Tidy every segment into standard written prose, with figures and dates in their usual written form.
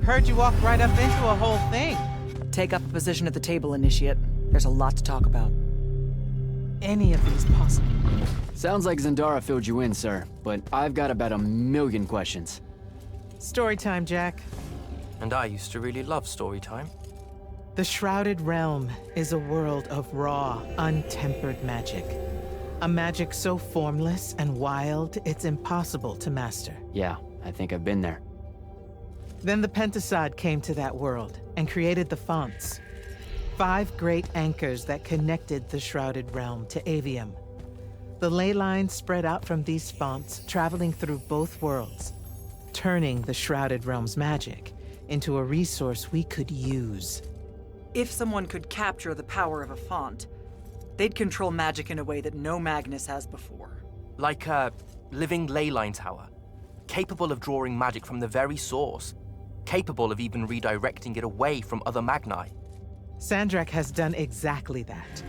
Heard you walked right up into a whole thing. Take up a position at the table, Initiate. There's a lot to talk about. Any of these possible? Sounds like Zendara filled you in, sir, but I've got about 1,000,000 questions. Story time, Jack. And I used to really love story time. The Shrouded Realm is a world of raw, untempered magic. A magic so formless and wild, it's impossible to master. Yeah, I think I've been there. Then the Pentasod came to that world and created the fonts. 5 great anchors that connected the Shrouded Realm to Aveum. The ley lines spread out from these fonts, traveling through both worlds, turning the Shrouded Realm's magic into a resource we could use. If someone could capture the power of a font, they'd control magic in a way that no Magnus has before. Like a living leyline tower, capable of drawing magic from the very source, capable of even redirecting it away from other Magni. Sandrak has done exactly that.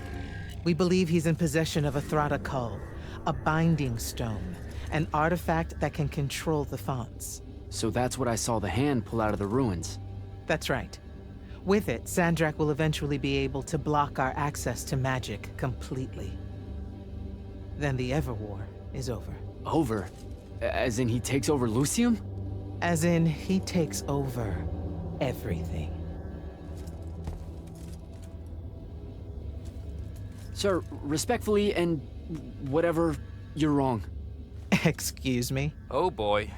We believe he's in possession of a Thrata Cull, a binding stone, an artifact that can control the fonts. So that's what I saw the hand pull out of the ruins. That's right. With it, Sandrak will eventually be able to block our access to magic completely. Then the Everwar is over. Over? As in he takes over Lucium? As in, he takes over everything. Sir, respectfully and whatever, you're wrong. Excuse me? Oh boy.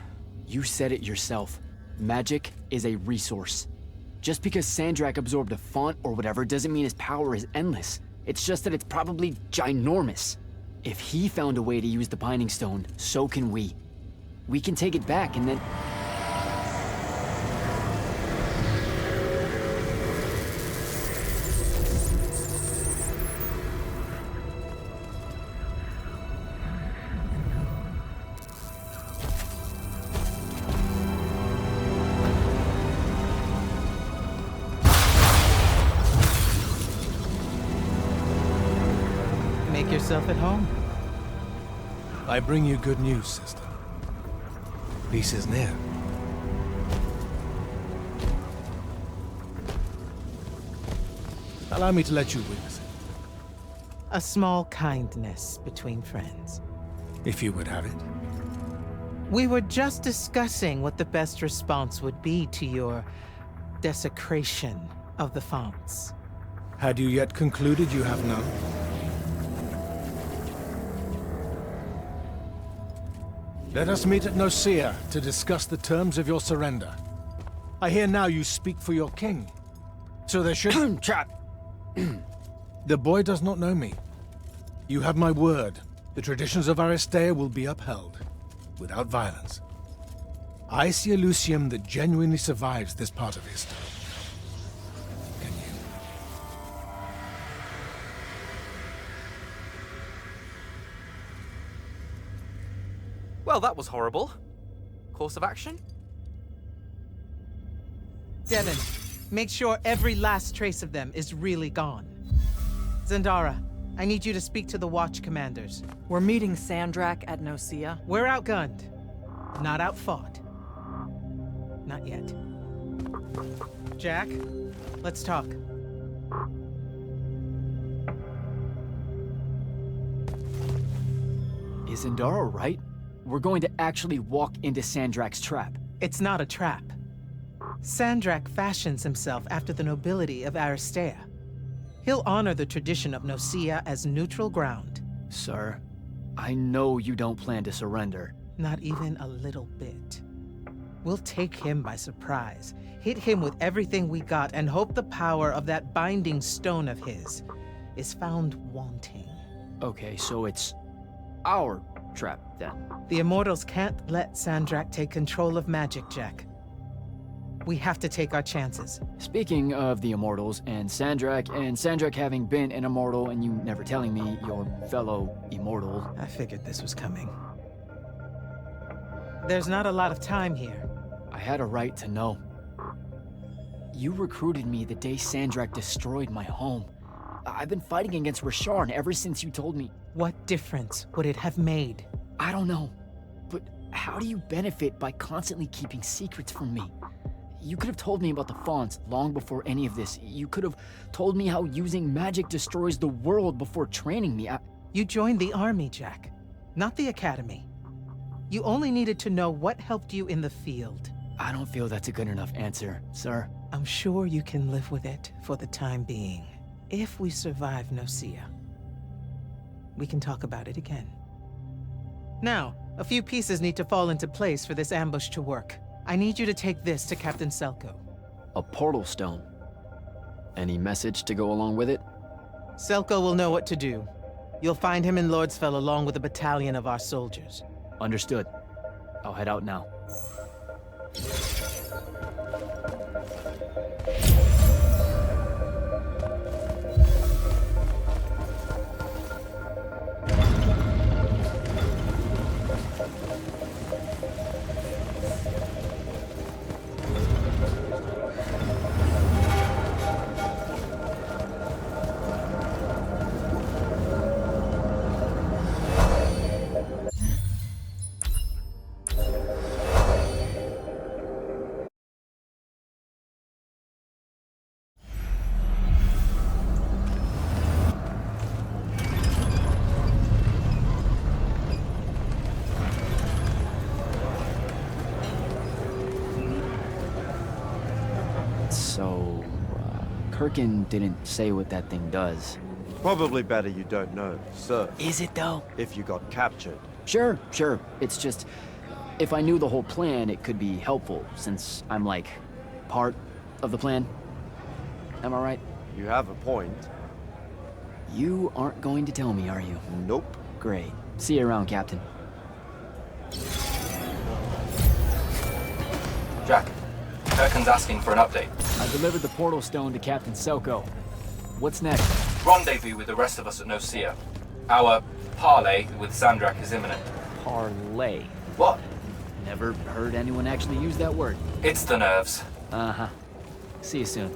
You said it yourself. Magic is a resource. Just because Sandrak absorbed a font or whatever doesn't mean his power is endless. It's just that it's probably ginormous. If he found a way to use the Binding Stone, so can we. We can take it back and then... Make yourself at home. I bring you good news, sister. Peace is near. Allow me to let you witness it, A small kindness between friends. if you would have it. We were just discussing what the best response would be to your desecration of the fonts. Had you yet concluded you have none? Let us meet at Nicaea to discuss the terms of your surrender. I hear now you speak for your king. So there should... Trap! The boy does not know me. You have my word. The traditions of Aristea will be upheld, without violence. I see a Lucium that genuinely survives this part of history. Can you? Well, that was horrible. Course of action? Devin, make sure every last trace of them is really gone. Zendara, I need you to speak to the Watch commanders. We're meeting Sandrak at Nicaea. We're outgunned, not outfought. Not yet. Jack, let's talk. Is Zendara right? We're going to actually walk into Sandrak's trap. It's not a trap. Sandrak fashions himself after the nobility of Aristea. He'll honor the tradition of Nicaea as neutral ground. Sir, I know you don't plan to surrender. Not even a little bit. We'll take him by surprise, hit him with everything we got, and hope the power of that binding stone of his is found wanting. Okay, so it's our trap, then. The Immortals can't let Sandrak take control of magic, Jack. We have to take our chances. Speaking of the Immortals and Sandrak having been an Immortal and you never telling me your fellow Immortal... I figured this was coming. There's not a lot of time here. I had a right to know. You recruited me the day Sandrak destroyed my home. I've been fighting against Rasharn ever since you told me. What difference would it have made? I don't know, but how do you benefit by constantly keeping secrets from me? You could have told me about the fonts long before any of this. You could have told me how using magic destroys the world before training me. You joined the army, Jack, not the academy. You only needed to know what helped you in the field. I don't feel that's a good enough answer, sir. I'm sure you can live with it for the time being. If we survive Nocia, we can talk about it again. Now, a few pieces need to fall into place for this ambush to work. I need you to take this to Captain Selko. A portal stone. Any message to go along with it? Selko will know what to do. You'll find him in Lordsfell along with a battalion of our soldiers. Understood. I'll head out now. So, Kirkin didn't say what that thing does. Probably better you don't know, sir. Is it though? If you got captured. Sure. It's just, if I knew the whole plan, it could be helpful, since I'm like, part of the plan. Am I right? You have a point. You aren't going to tell me, are you? Nope. Great. See you around, Captain. Jack, Kirkin's asking for an update. I delivered the portal stone to Captain Selko. What's next? Rendezvous with the rest of us at Nocia. Our parley with Sandrak is imminent. Parlay. What? Never heard anyone actually use that word. It's the nerves. Uh-huh. See you soon.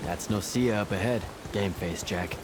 That's Nocia up ahead. Game face, Jack.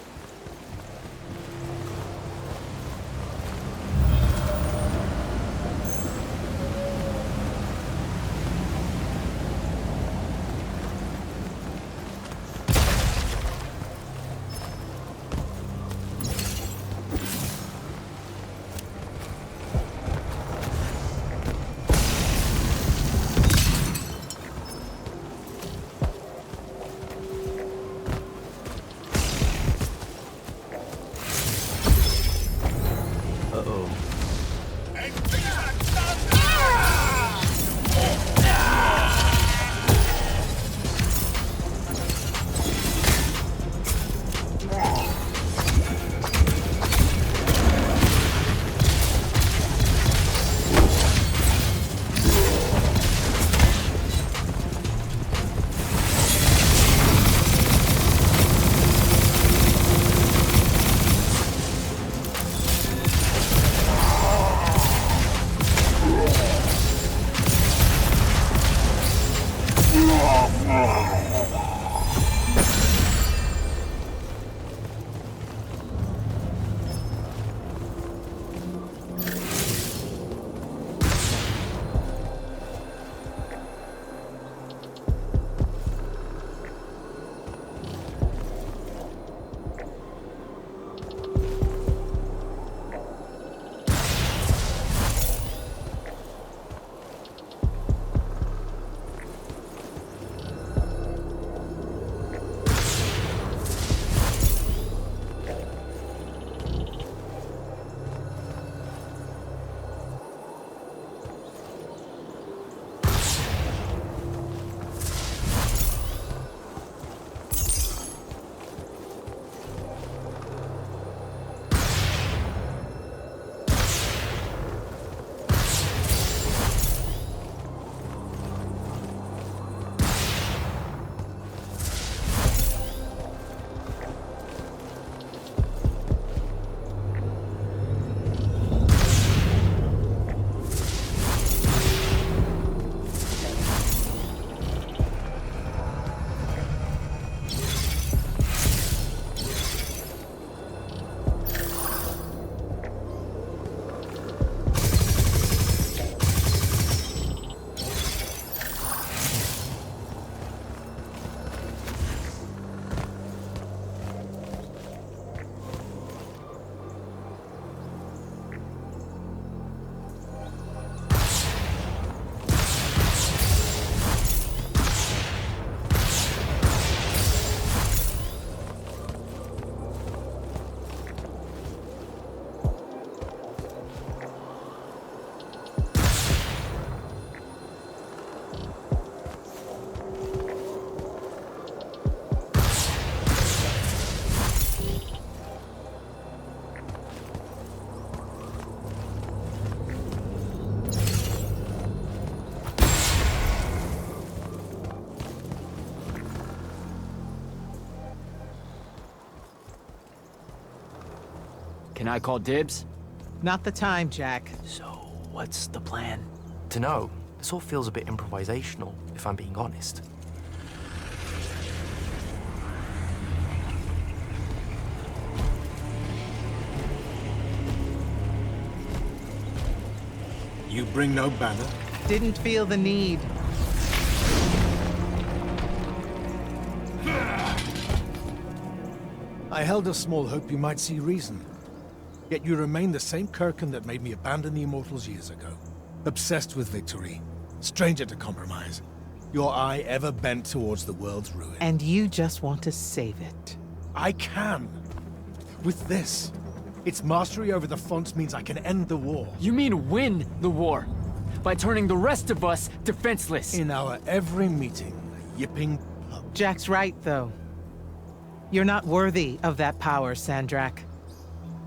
Can I call dibs? Not the time, Jack. So, what's the plan? To know, this all feels a bit improvisational, if I'm being honest. You bring no banner? Didn't feel the need. I held a small hope you might see reason. Yet you remain the same Kirkin that made me abandon the Immortals years ago. Obsessed with victory, stranger to compromise. Your eye ever bent towards the world's ruin. And you just want to save it. I can. With this. Its mastery over the fonts means I can end the war. You mean win the war? By turning the rest of us defenseless? In our every meeting, a yipping pub. Jack's right, though. You're not worthy of that power, Sandrak.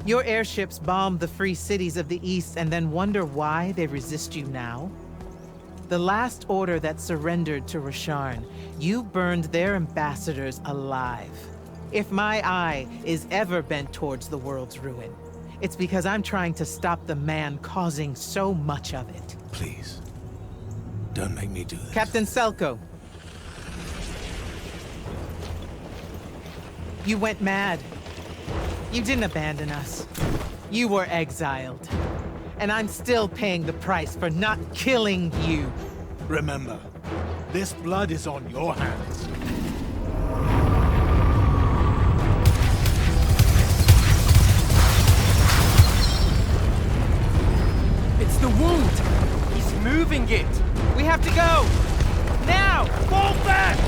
Your airships bombed the free cities of the East and then wonder why they resist you now? The last order that surrendered to Rasharn, you burned their ambassadors alive. If my eye is ever bent towards the world's ruin, it's because I'm trying to stop the man causing so much of it. Please. Don't make me do this. Captain Selko. You went mad. You didn't abandon us. You were exiled. And I'm still paying the price for not killing you. Remember, this blood is on your hands. It's the wound! He's moving it! We have to go! Now! Fall back!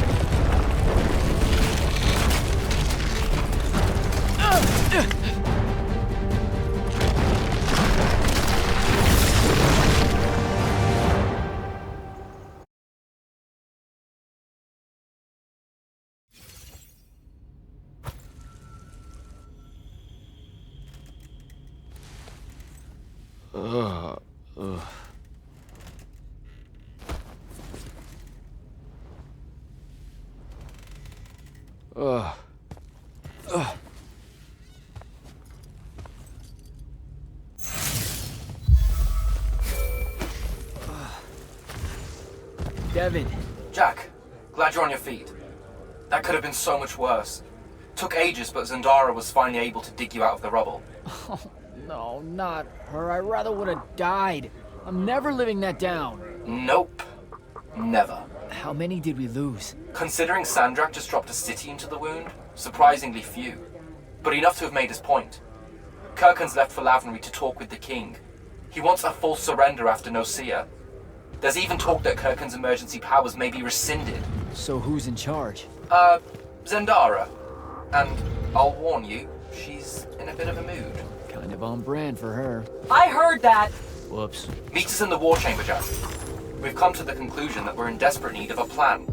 Devin. Jack, glad you're on your feet. That could have been so much worse. Took ages, but Zendara was finally able to dig you out of the rubble. Oh, no, not her. I rather would have died. I'm never living that down. Nope. Never. How many did we lose? Considering Sandrak just dropped a city into the wound, surprisingly few. But enough to have made his point. Kirkin's left for Lavenry to talk with the king. He wants a full surrender after Nocia. There's even talk that Kirkin's emergency powers may be rescinded. So who's in charge? Zendara. And I'll warn you, she's in a bit of a mood. Kind of on brand for her. I heard that! Whoops. Meet us in the war chamber, Jack. We've come to the conclusion that we're in desperate need of a plan.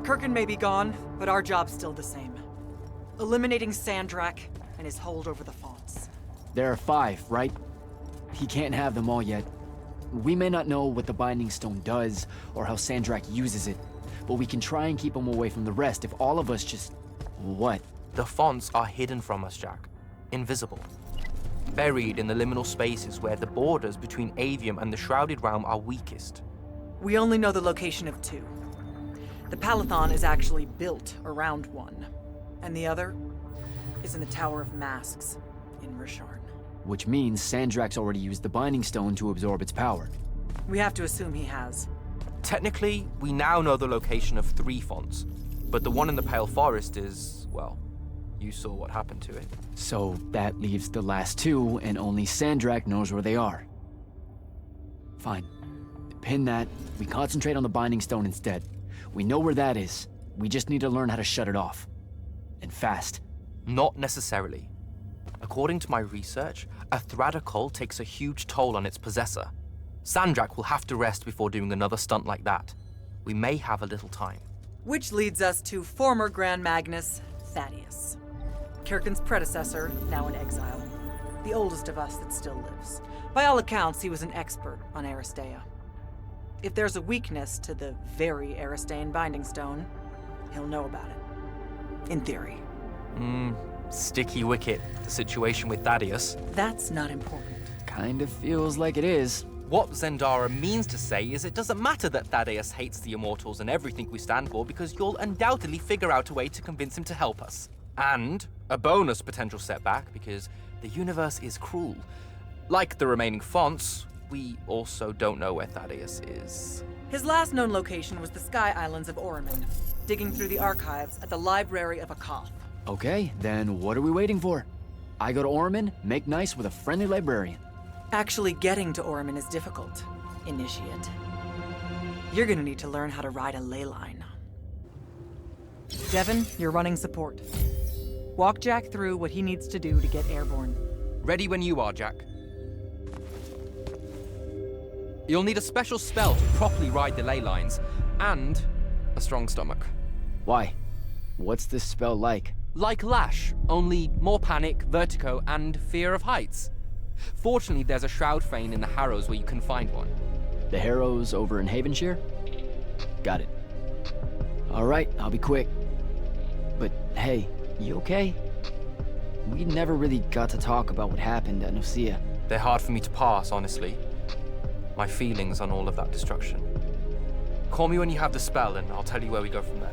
Kirkin may be gone, but our job's still the same. Eliminating Sandrak and his hold over the fonts. There are 5, right? He can't have them all yet. We may not know what the Binding Stone does, or how Sandrak uses it, but we can try and keep him away from the rest if all of us just... What? The fonts are hidden from us, Jack. Invisible. Buried in the liminal spaces where the borders between Aveum and the Shrouded Realm are weakest. We only know the location of 2. The Palathon is actually built around one, and the other is in the Tower of Masks in Risharn. Which means Sandrak's already used the Binding Stone to absorb its power. We have to assume he has. Technically, we now know the location of 3 fonts, but the one in the Pale Forest is, well, you saw what happened to it. So that leaves the last 2, and only Sandrak knows where they are. Fine. Pin that. We concentrate on the Binding Stone instead. We know where that is. We just need to learn how to shut it off. And fast. Not necessarily. According to my research, a Thradda cull takes a huge toll on its possessor. Sandrak will have to rest before doing another stunt like that. We may have a little time. Which leads us to former Grand Magnus, Thaddeus. Kirkin's predecessor, now in exile. The oldest of us that still lives. By all accounts, he was an expert on Aristea. If there's a weakness to the very Aristean Binding Stone, he'll know about it. In theory. Sticky wicket, the situation with Thaddeus. That's not important. Kind of feels like it is. What Zendara means to say is it doesn't matter that Thaddeus hates the Immortals and everything we stand for, because you'll undoubtedly figure out a way to convince him to help us. And a bonus potential setback, because the universe is cruel. Like the remaining fonts, we also don't know where Thaddeus is. His last known location was the Sky Islands of Oromon, digging through the archives at the Library of Akoth. Okay, then what are we waiting for? I go to Oromon, make nice with a friendly librarian. Actually getting to Oromon is difficult, Initiate. You're gonna need to learn how to ride a ley line. Devin, you're running support. Walk Jack through what he needs to do to get airborne. Ready when you are, Jack. You'll need a special spell to properly ride the ley lines, and a strong stomach. Why? What's this spell like? Like Lash, only more panic, vertigo, and fear of heights. Fortunately, there's a Shroud Fane in the Harrows where you can find one. The Harrows over in Havenshire? Got it. Alright, I'll be quick. But hey, you okay? We never really got to talk about what happened at Nicaea. They're hard for me to pass, honestly. My feelings on all of that destruction. Call me when you have the spell, and I'll tell you where we go from there.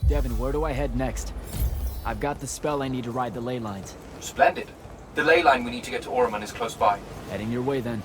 Devin, where do I head next? I've got the spell I need to ride the ley lines. Splendid. The ley line we need to get to Oromon is close by. Heading your way then.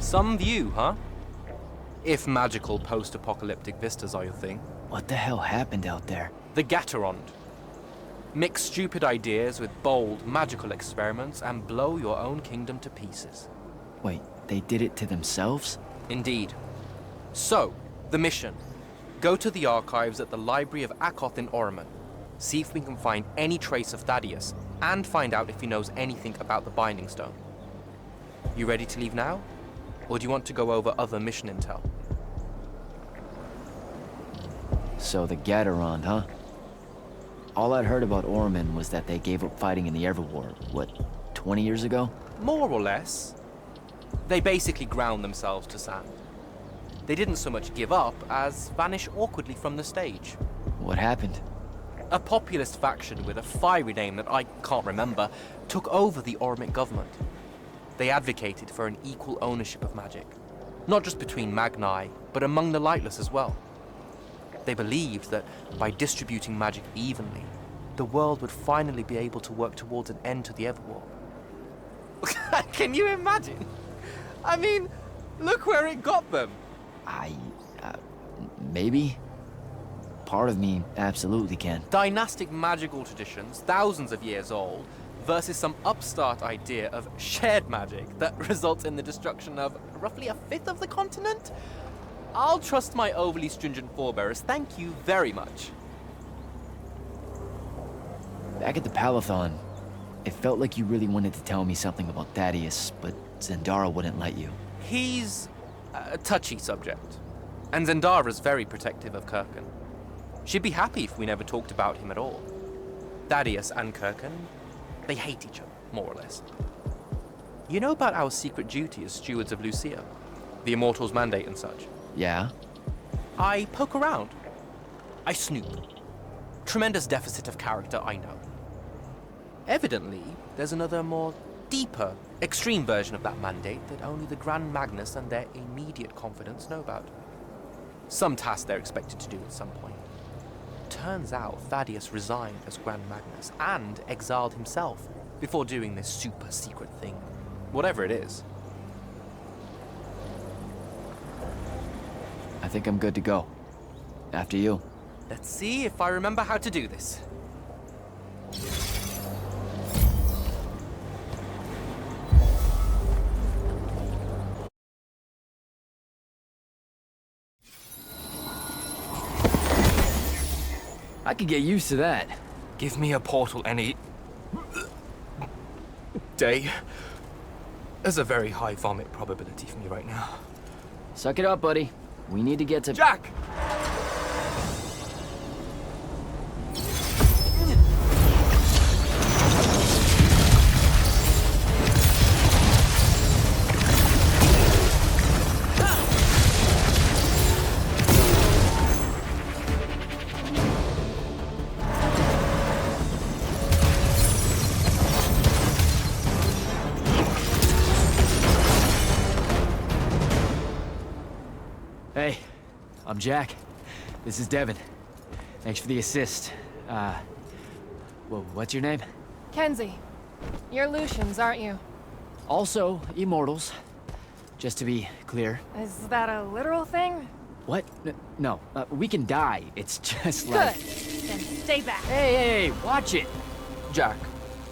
Some view, huh? If magical post-apocalyptic vistas are your thing. What the hell happened out there? The Gatorond. Mix stupid ideas with bold, magical experiments and blow your own kingdom to pieces. Wait, they did it to themselves? Indeed. So, the mission. Go to the archives at the Library of Akoth in Orman. See if we can find any trace of Thaddeus, and find out if he knows anything about the Binding Stone. You ready to leave now? Or do you want to go over other mission intel? So the Gatorond, huh? All I'd heard about Orman was that they gave up fighting in the Everwar, what, 20 years ago? More or less. They basically ground themselves to sand. They didn't so much give up as vanish awkwardly from the stage. What happened? A populist faction with a fiery name that I can't remember took over the Ormic government. They advocated for an equal ownership of magic, not just between Magni, but among the lightless as well. They believed that by distributing magic evenly, the world would finally be able to work towards an end to the Everwar. Can you imagine? I mean, look where it got them. Maybe? Part of me absolutely can. Dynastic magical traditions, thousands of years old, versus some upstart idea of shared magic that results in the destruction of roughly a fifth of the continent? I'll trust my overly stringent forebears, thank you very much. Back at the Palathon, it felt like you really wanted to tell me something about Thaddeus, but Zendara wouldn't let you. He's a touchy subject, and Zendara's very protective of Kirkan. She'd be happy if we never talked about him at all. Thaddeus and Kirkan, they hate each other, more or less. You know about our secret duty as stewards of Lucia? The Immortals' mandate and such? Yeah? I poke around. I snoop. Tremendous deficit of character, I know. Evidently, there's another more deeper, extreme version of that mandate that only the Grand Magnus and their immediate confidants know about. Some task they're expected to do at some point. Turns out Thaddeus resigned as Grand Magnus and exiled himself before doing this super secret thing. Whatever it is. I think I'm good to go. After you. Let's see if I remember how to do this. I could get used to that. Give me a portal any day. There's a very high vomit probability for me right now. Suck it up, buddy. We need to get to... Jack! Hey, I'm Jack. This is Devin. Thanks for the assist. Well, what's your name? Kenzie. You're Lucians, aren't you? Also, Immortals. Just to be clear. Is that a literal thing? What? No, we can die. It's just Good. like... Then stay back. Hey, watch it! Jack,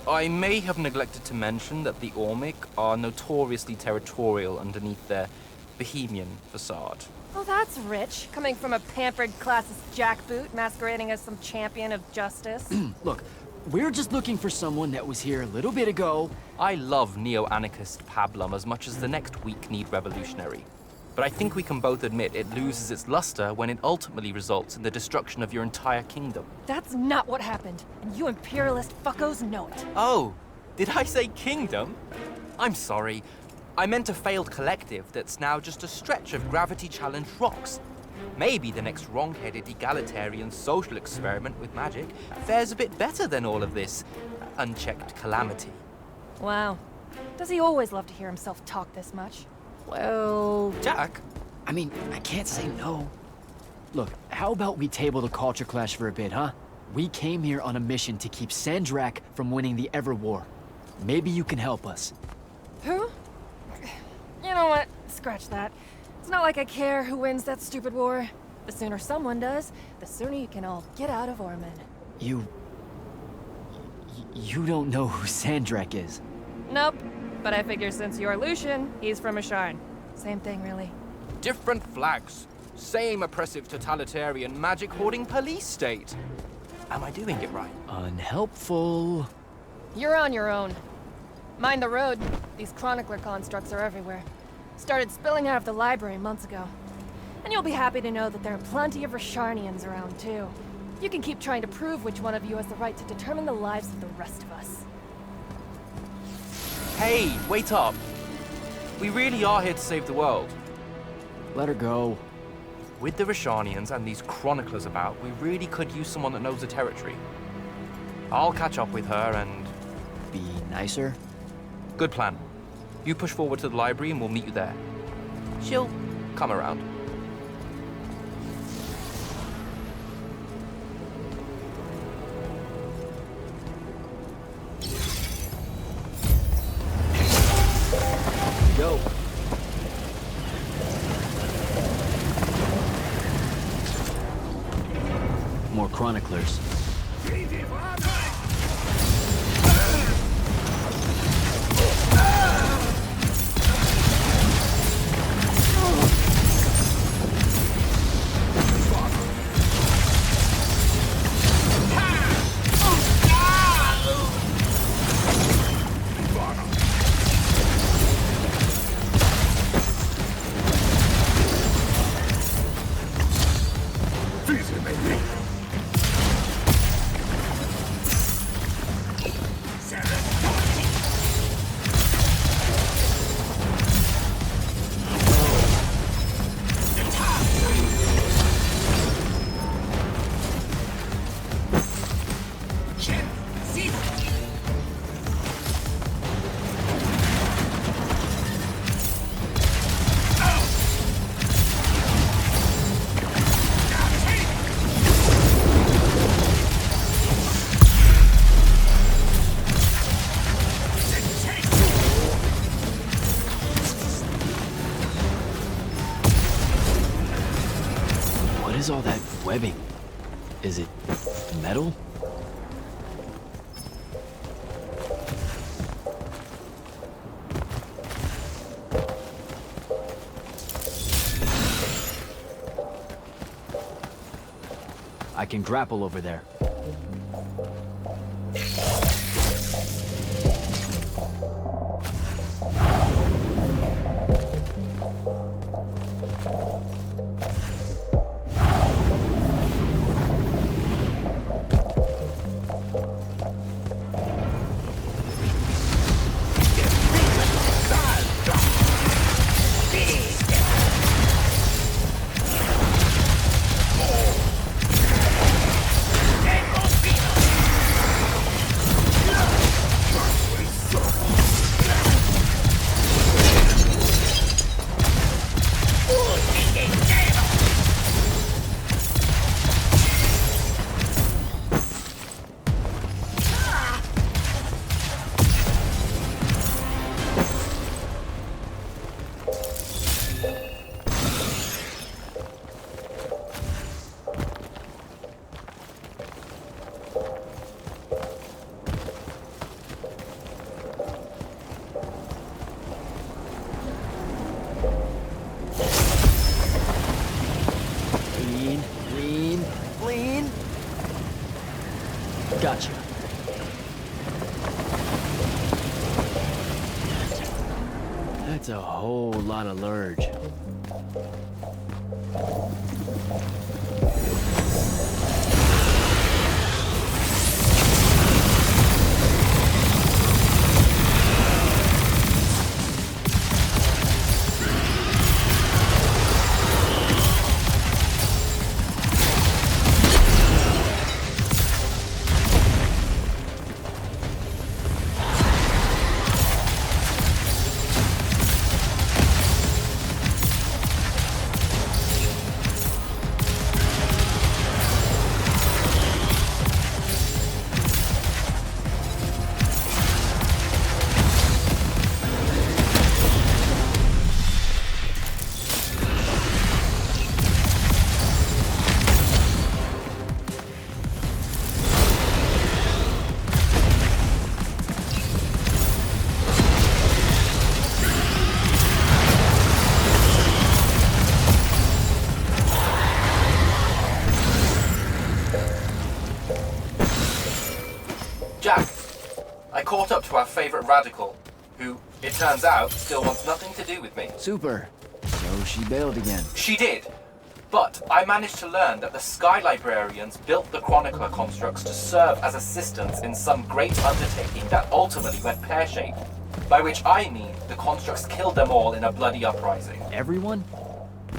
I may have neglected to mention that the Ormic are notoriously territorial underneath their Bohemian facade. Oh, that's rich. Coming from a pampered classist jackboot masquerading as some champion of justice. Look, we're just looking for someone that was here a little bit ago. I love neo-anarchist pablum as much as the next weak-kneed revolutionary. But I think we can both admit it loses its luster when it ultimately results in the destruction of your entire kingdom. That's not what happened, and you imperialist fuckos know it. Oh, did I say kingdom? I'm sorry. I meant a failed collective that's now just a stretch of gravity-challenged rocks. Maybe the next wrong-headed egalitarian social experiment with magic fares a bit better than all of this unchecked calamity. Wow. Does he always love to hear himself talk this much? Well... Jack? I mean, I can't say no. Look, how about we table the culture clash for a bit, huh? We came here on a mission to keep Sandrak from winning the Everwar. Maybe you can help us. Who? You know what? scratch that. It's not like I care who wins that stupid war. The sooner someone does, the sooner you can all get out of Orman. You don't know who Sandrak is. Nope. But I figure since you're Lucian, he's from Asharn. Same thing, really. Different flags. Same oppressive totalitarian magic hoarding police state. Am I doing it right? Unhelpful. You're on your own. Mind the road. These chronicler constructs are everywhere. Started spilling out of the library months ago. And you'll be happy to know that there are plenty of Rasharnians around, too. You can keep trying to prove which one of you has the right to determine the lives of the rest of us. Hey, wait up. We really are here to save the world. Let her go. With the Rashanians and these chroniclers about, we really could use someone that knows the territory. I'll catch up with her and... Be nicer? Good plan. You push forward to the library and we'll meet you there. She'll come around. Go. More chroniclers. What is all that webbing? Is it metal? I can grapple over there. Lean. Gotcha. That's a whole lot of lurge. Jack, I caught up to our favorite radical, who, it turns out, still wants nothing to do with me. Super. So she bailed again. She did. But I managed to learn that the Sky Librarians built the Chronicler constructs to serve as assistants in some great undertaking that ultimately went pear-shaped. By which I mean the constructs killed them all in a bloody uprising. Everyone?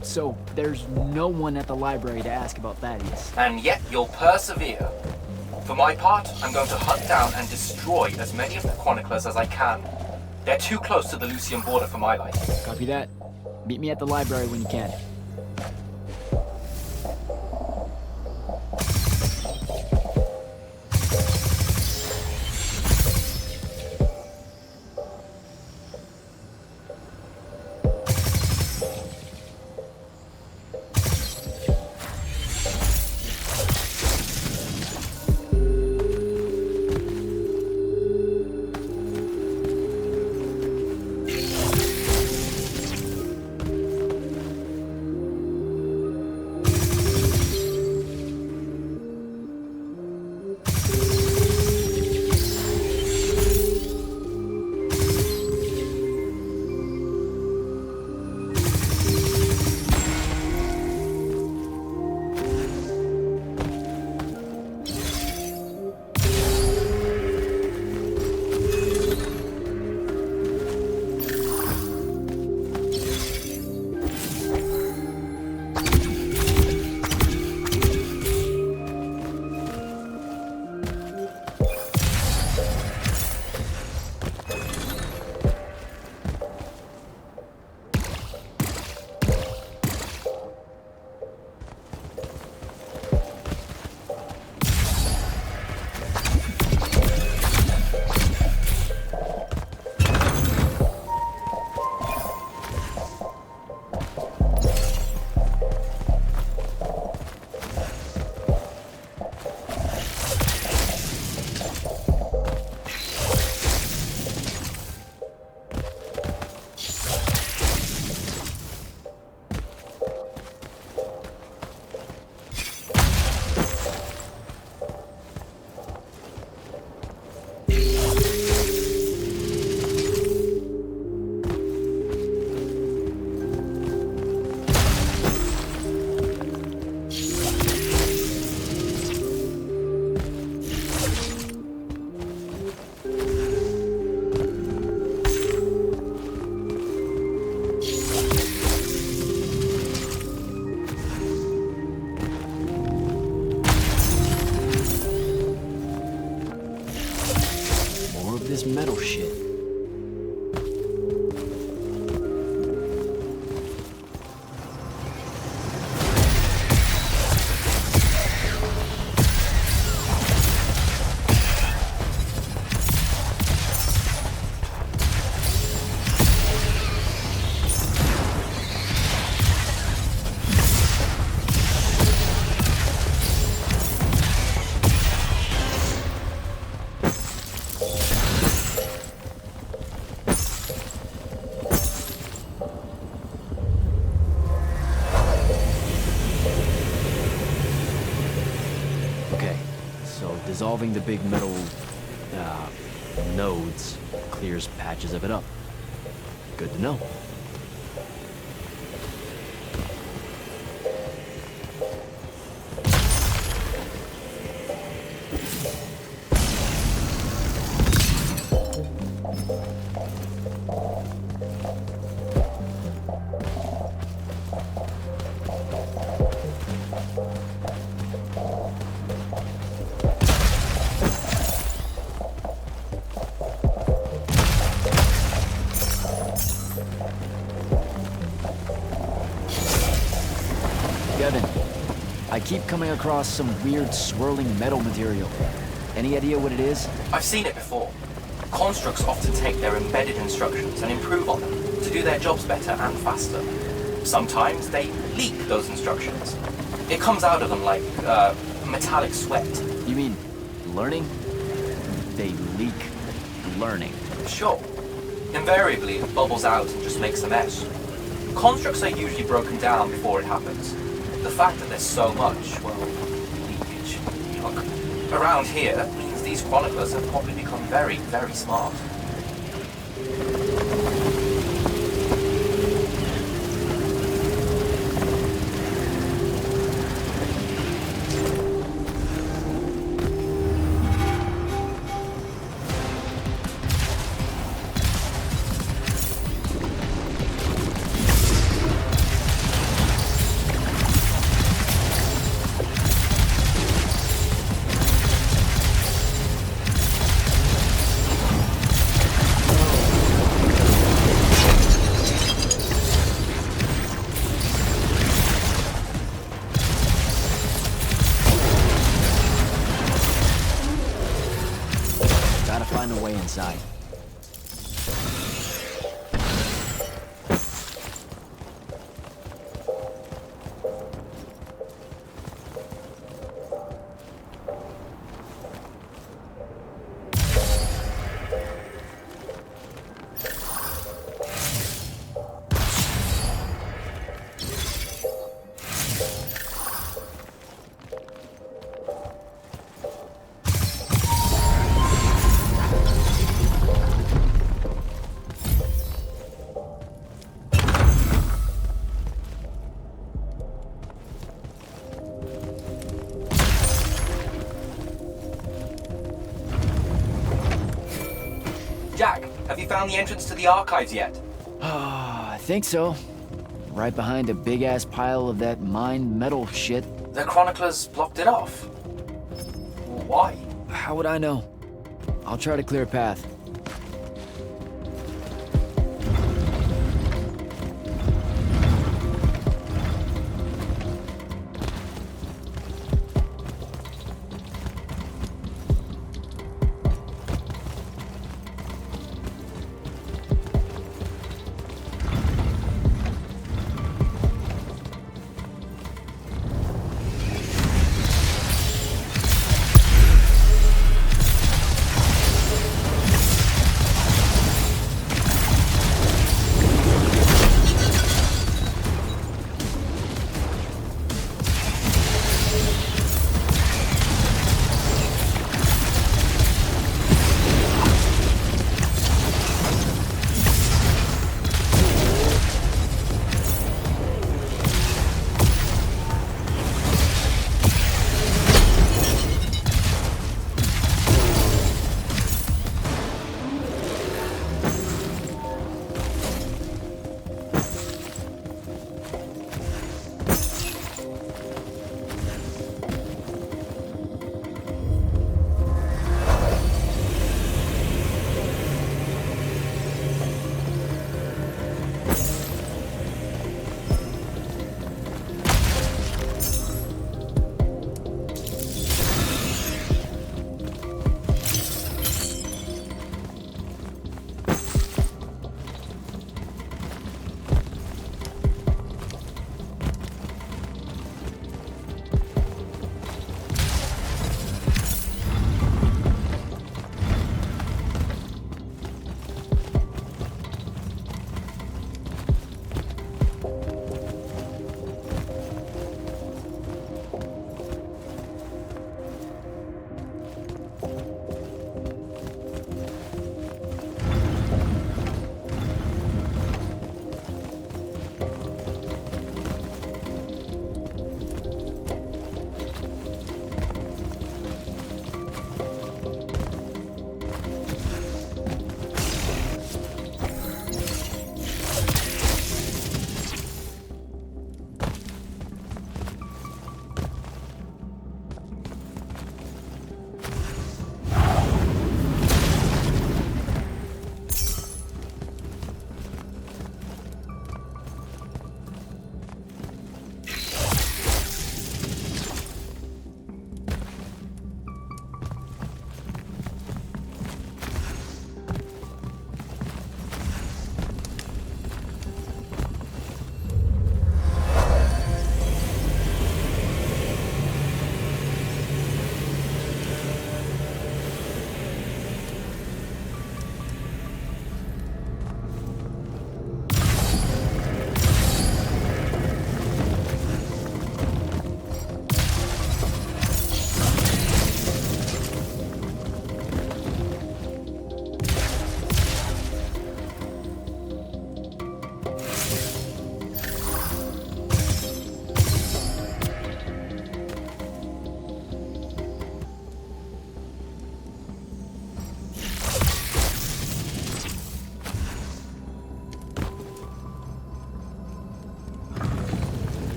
So there's no one at the library to ask about Thaddeus. And yet you'll persevere. For my part, I'm going to hunt down and destroy as many of the Chroniclers as I can. They're too close to the Lucian border for my liking. Copy that. Meet me at the library when you can. This metal shit. Dissolving the big metal nodes clears patches of it up. Good to know. I keep coming across some weird swirling metal material. Any idea what it is? I've seen it before. Constructs often take their embedded instructions and improve on them to do their jobs better and faster. Sometimes they leak those instructions. It comes out of them like metallic sweat. You mean learning? They leak learning. Sure. Invariably, it bubbles out and just makes a mess. Constructs are usually broken down before it happens. The fact that there's so much, well, leakage, yuck, around here means the these chroniclers have probably become very, very smart. Gotta find a way inside. Jack, have you found the entrance to the archives yet? I think so. Right behind a big-ass pile of that mined metal shit. The chroniclers blocked it off. Why? How would I know? I'll try to clear a path.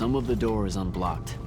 Some of the door is unblocked.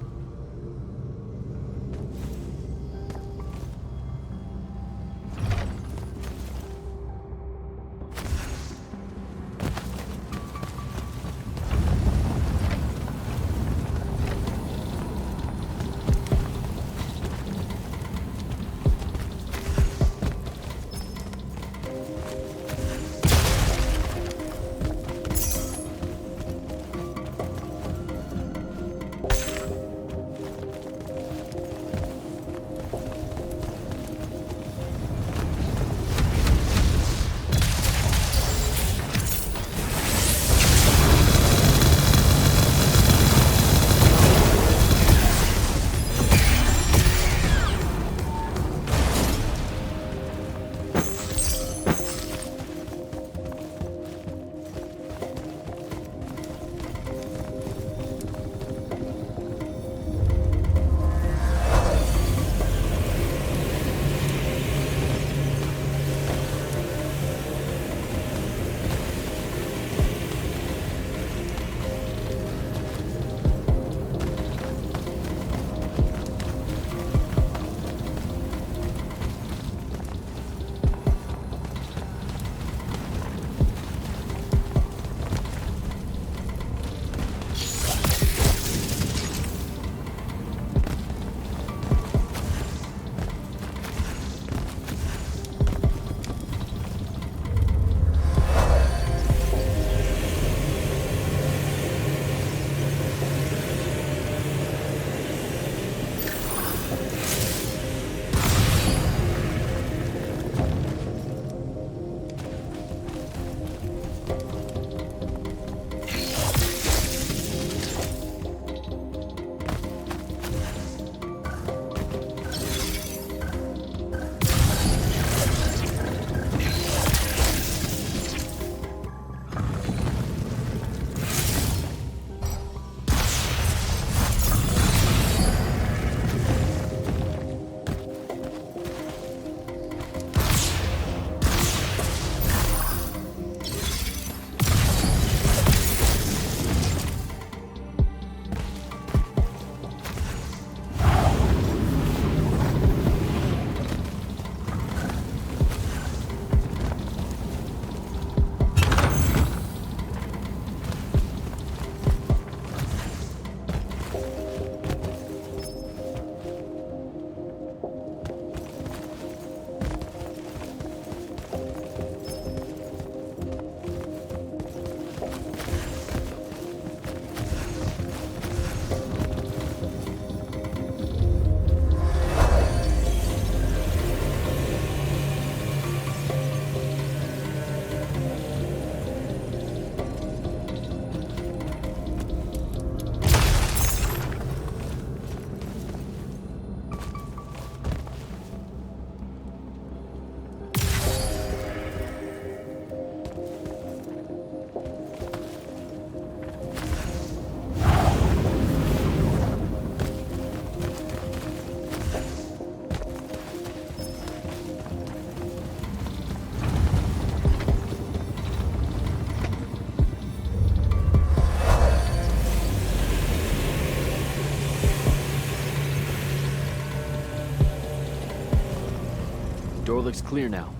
Door looks clear now.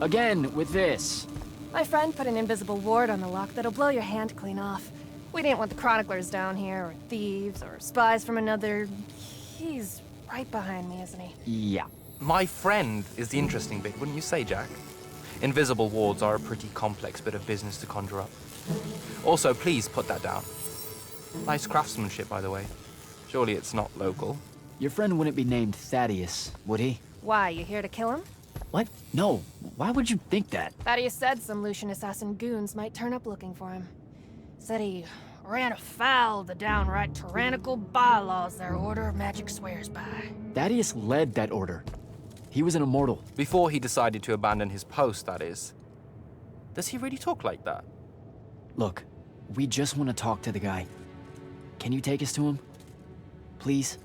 Again, with this. My friend put an invisible ward on the lock that'll blow your hand clean off. We didn't want the chroniclers down here, or thieves, or spies from another... He's right behind me, isn't he? Yeah. My friend is the interesting bit, wouldn't you say, Jack? Invisible wards are a pretty complex bit of business to conjure up. Also, please put that down. Nice craftsmanship, by the way. Surely it's not local. Your friend wouldn't be named Thaddeus, would he? Why, you here to kill him? What? No. Why would you think that? Thaddeus said some Lucian assassin goons might turn up looking for him. Said he ran afoul of the downright tyrannical bylaws their Order of Magic swears by. Thaddeus led that order. He was an immortal. Before he decided to abandon his post, that is. Does he really talk like that? Look, we just want to talk to the guy. Can you take us to him? Please?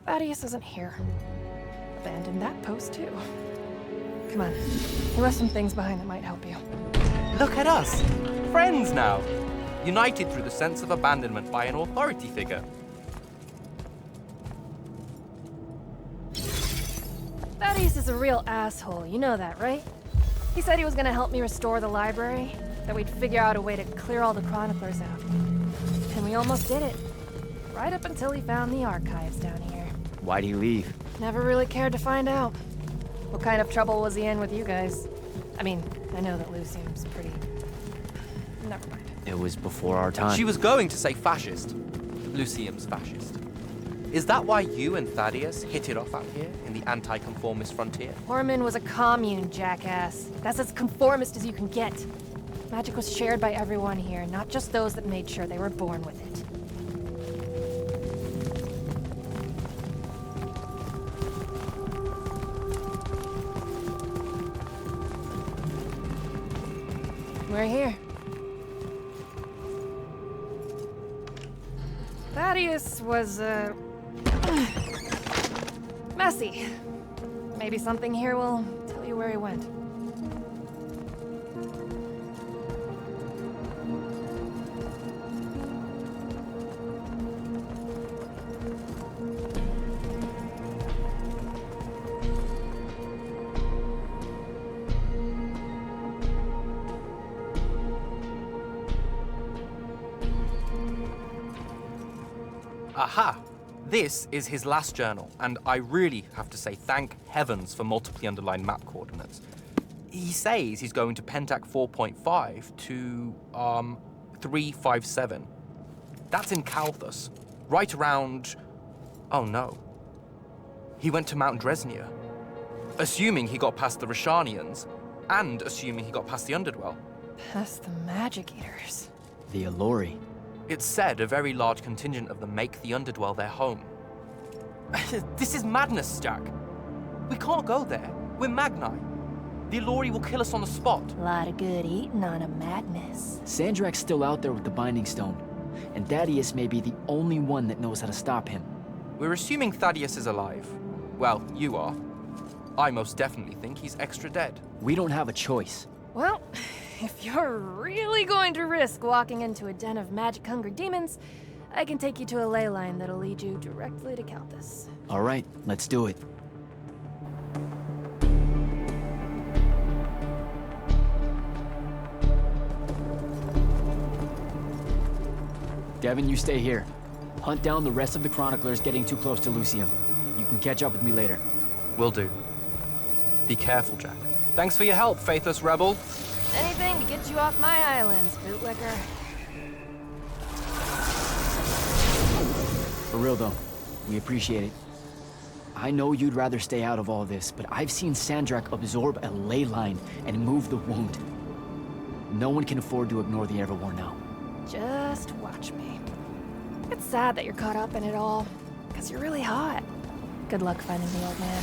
Thaddeus isn't here. Abandoned that post, too. Come on. He left some things behind that might help you. Look at us! Friends now! United through the sense of abandonment by an authority figure. Thaddeus is a real asshole, you know that, right? He said he was gonna help me restore the library, that we'd figure out a way to clear all the chroniclers out. And we almost did it. Right up until he found the archives down here. Why'd he leave? Never really cared to find out. What kind of trouble was he in with you guys? I mean, I know that Lucium's pretty... Never mind. It was before our time. She was going to say fascist. Lucium's fascist. Is that why you and Thaddeus hit it off out here in the anti-conformist frontier? Horman was a commune, jackass. That's as conformist as you can get. Magic was shared by everyone here, not just those that made sure they were born with it. We're here. Thaddeus was, messy. Maybe something here will tell you where he went. Aha! This is his last journal, and I really have to say thank heavens for multiply underlined map coordinates. He says he's going to Pentac 4.5 to, 357. That's in Kalthus, right around... Oh no. He went to Mount Dresnia. Assuming he got past the Rashanians, and assuming he got past the Underdwell. Past the Magic Eaters. The Allori. It's said a very large contingent of them make the Underdwell their home. This is madness, Jack. We can't go there. We're Magni. The Allori will kill us on the spot. A lot of good eating on a madness. Sandrak's still out there with the Binding Stone, and Thaddeus may be the only one that knows how to stop him. We're assuming Thaddeus is alive. Well, you are. I most definitely think he's extra dead. We don't have a choice. Well, if you're really going to risk walking into a den of magic-hungry demons, I can take you to a ley line that'll lead you directly to Kalthus. All right, let's do it. Devin, you stay here. Hunt down the rest of the chroniclers getting too close to Lucium. You can catch up with me later. Will do. Be careful, Jack. Thanks for your help, faithless rebel. Anything to get you off my islands, bootlicker. For real though, we appreciate it. I know you'd rather stay out of all this, but I've seen Sandrak absorb a ley line and move the wound. No one can afford to ignore the Everwar now. Just watch me. It's sad that you're caught up in it all, because you're really hot. Good luck finding the old man.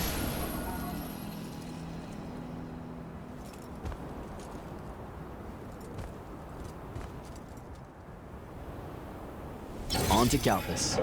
On to Kalthus.